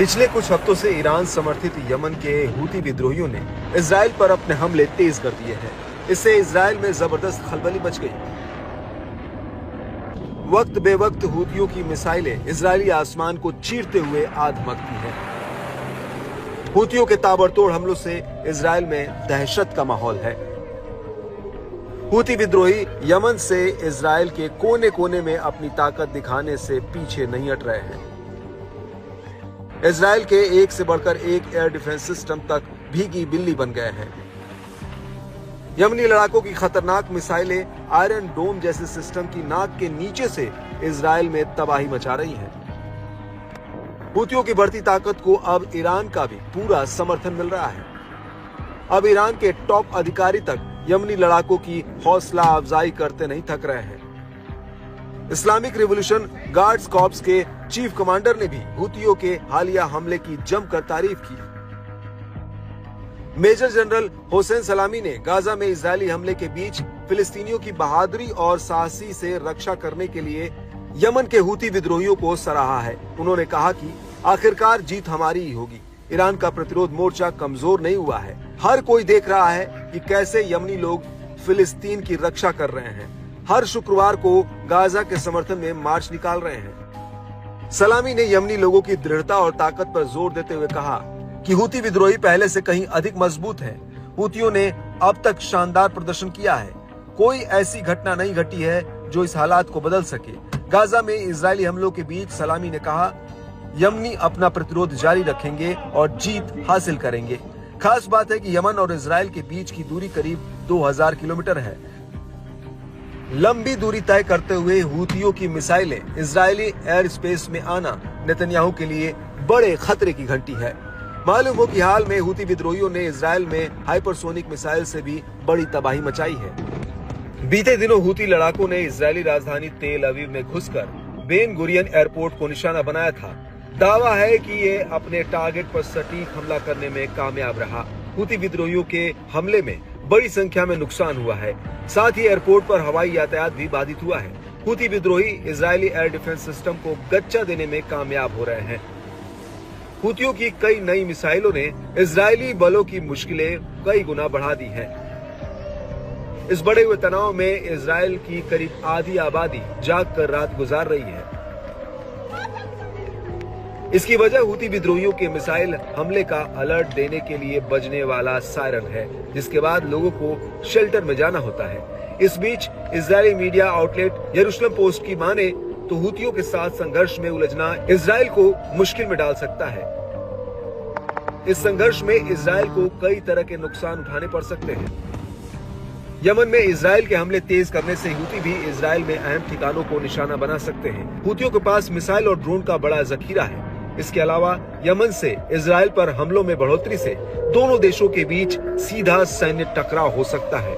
पिछले कुछ हफ्तों से ईरान समर्थित यमन के हूती विद्रोहियों ने इजराइल पर अपने हमले तेज कर दिए हैं। इससे इजराइल में जबरदस्त खलबली मच गई। वक्त बेवक्त हूतियों की मिसाइलें इजरायली आसमान को चीरते हुए आग मचती हैं। हूतियों के ताबड़तोड़ हमलों से इजराइल में दहशत का माहौल है। हूती विद्रोही यमन से इजराइल के कोने कोने में अपनी ताकत दिखाने से पीछे नहीं हट रहे हैं। इजराइल के एक से बढ़कर एक एयर डिफेंस सिस्टम तक भीगी बिल्ली बन गए हैं। यमनी लड़ाकों की खतरनाक मिसाइलें आयरन डोम जैसे सिस्टम की नाक के नीचे से इजराइल में तबाही मचा रही हैं। हूतियों की बढ़ती ताकत को अब ईरान का भी पूरा समर्थन मिल रहा है। अब ईरान के टॉप अधिकारी तक यमनी लड़ाकों की हौसला अफजाई करते नहीं थक रहे हैं। इस्लामिक रिवॉल्यूशन गार्ड्स कॉर्प्स के चीफ कमांडर ने भी हूतियों के हालिया हमले की जमकर तारीफ की। मेजर जनरल हुसैन सलामी ने गाजा में इजरायली हमले के बीच फिलिस्तीनियों की बहादुरी और साहसी से रक्षा करने के लिए यमन के हूती विद्रोहियों को सराहा है। उन्होंने कहा कि आखिरकार जीत हमारी ही होगी। ईरान का प्रतिरोध मोर्चा कमजोर नहीं हुआ है। हर कोई देख रहा है कि कैसे यमनी लोग फिलिस्तीन की रक्षा कर रहे हैं। हर शुक्रवार को गाजा के समर्थन में मार्च निकाल रहे हैं। सलामी ने यमनी लोगों की दृढ़ता और ताकत पर जोर देते हुए कहा कि हूती विद्रोही पहले से कहीं अधिक मजबूत हैं। हूतियों ने अब तक शानदार प्रदर्शन किया है। कोई ऐसी घटना नहीं घटी है जो इस हालात को बदल सके। गाजा में इजरायली हमलों के बीच सलामी ने कहा, यमनी अपना प्रतिरोध जारी रखेंगे और जीत हासिल करेंगे। खास बात है कि यमन और इजराइल के बीच की दूरी करीब 2000 किलोमीटर है। लंबी दूरी तय करते हुए हूतियों की मिसाइलें इजरायली एयर स्पेस में आना नेतन्याहू के लिए बड़े खतरे की घंटी है। मालूम हो कि हाल में हूती विद्रोहियों ने इजराइल में हाइपरसोनिक मिसाइल से भी बड़ी तबाही मचाई है। बीते दिनों हूती लड़ाकों ने इजरायली राजधानी तेल अवीव में घुसकर बेन गुरियन एयरपोर्ट को निशाना बनाया था। दावा है कि ये अपने टारगेट पर सटीक हमला करने में कामयाब रहा। हूती विद्रोहियों के हमले में बड़ी संख्या में नुकसान हुआ है। साथ ही एयरपोर्ट पर हवाई यातायात भी बाधित हुआ है। हूती विद्रोही इजरायली एयर डिफेंस सिस्टम को गच्चा देने में कामयाब हो रहे हैं। हूतियों की कई नई मिसाइलों ने इजरायली बलों की मुश्किलें कई गुना बढ़ा दी हैं। इस बड़े हुए तनाव में इजरायल की करीब आधी आबादी जाग कर रात गुजार रही है। इसकी वजह हूती विद्रोहियों के मिसाइल हमले का अलर्ट देने के लिए बजने वाला सायरन है, जिसके बाद लोगों को शेल्टर में जाना होता है। इस बीच इजरायली मीडिया आउटलेट यरूशलेम पोस्ट की माने तो हूतियों के साथ संघर्ष में उलझना इजराइल को मुश्किल में डाल सकता है। इस संघर्ष में इजराइल को कई तरह के नुकसान उठाने पड़ सकते हैं। यमन में इजराइल के हमले तेज करने से हूती भी इजराइल में अहम ठिकानों को निशाना बना सकते हैं। हूतियों के पास मिसाइल और ड्रोन का बड़ा जखीरा है। इसके अलावा यमन से इजराइल पर हमलों में बढ़ोतरी से दोनों देशों के बीच सीधा सैन्य टकराव हो सकता है।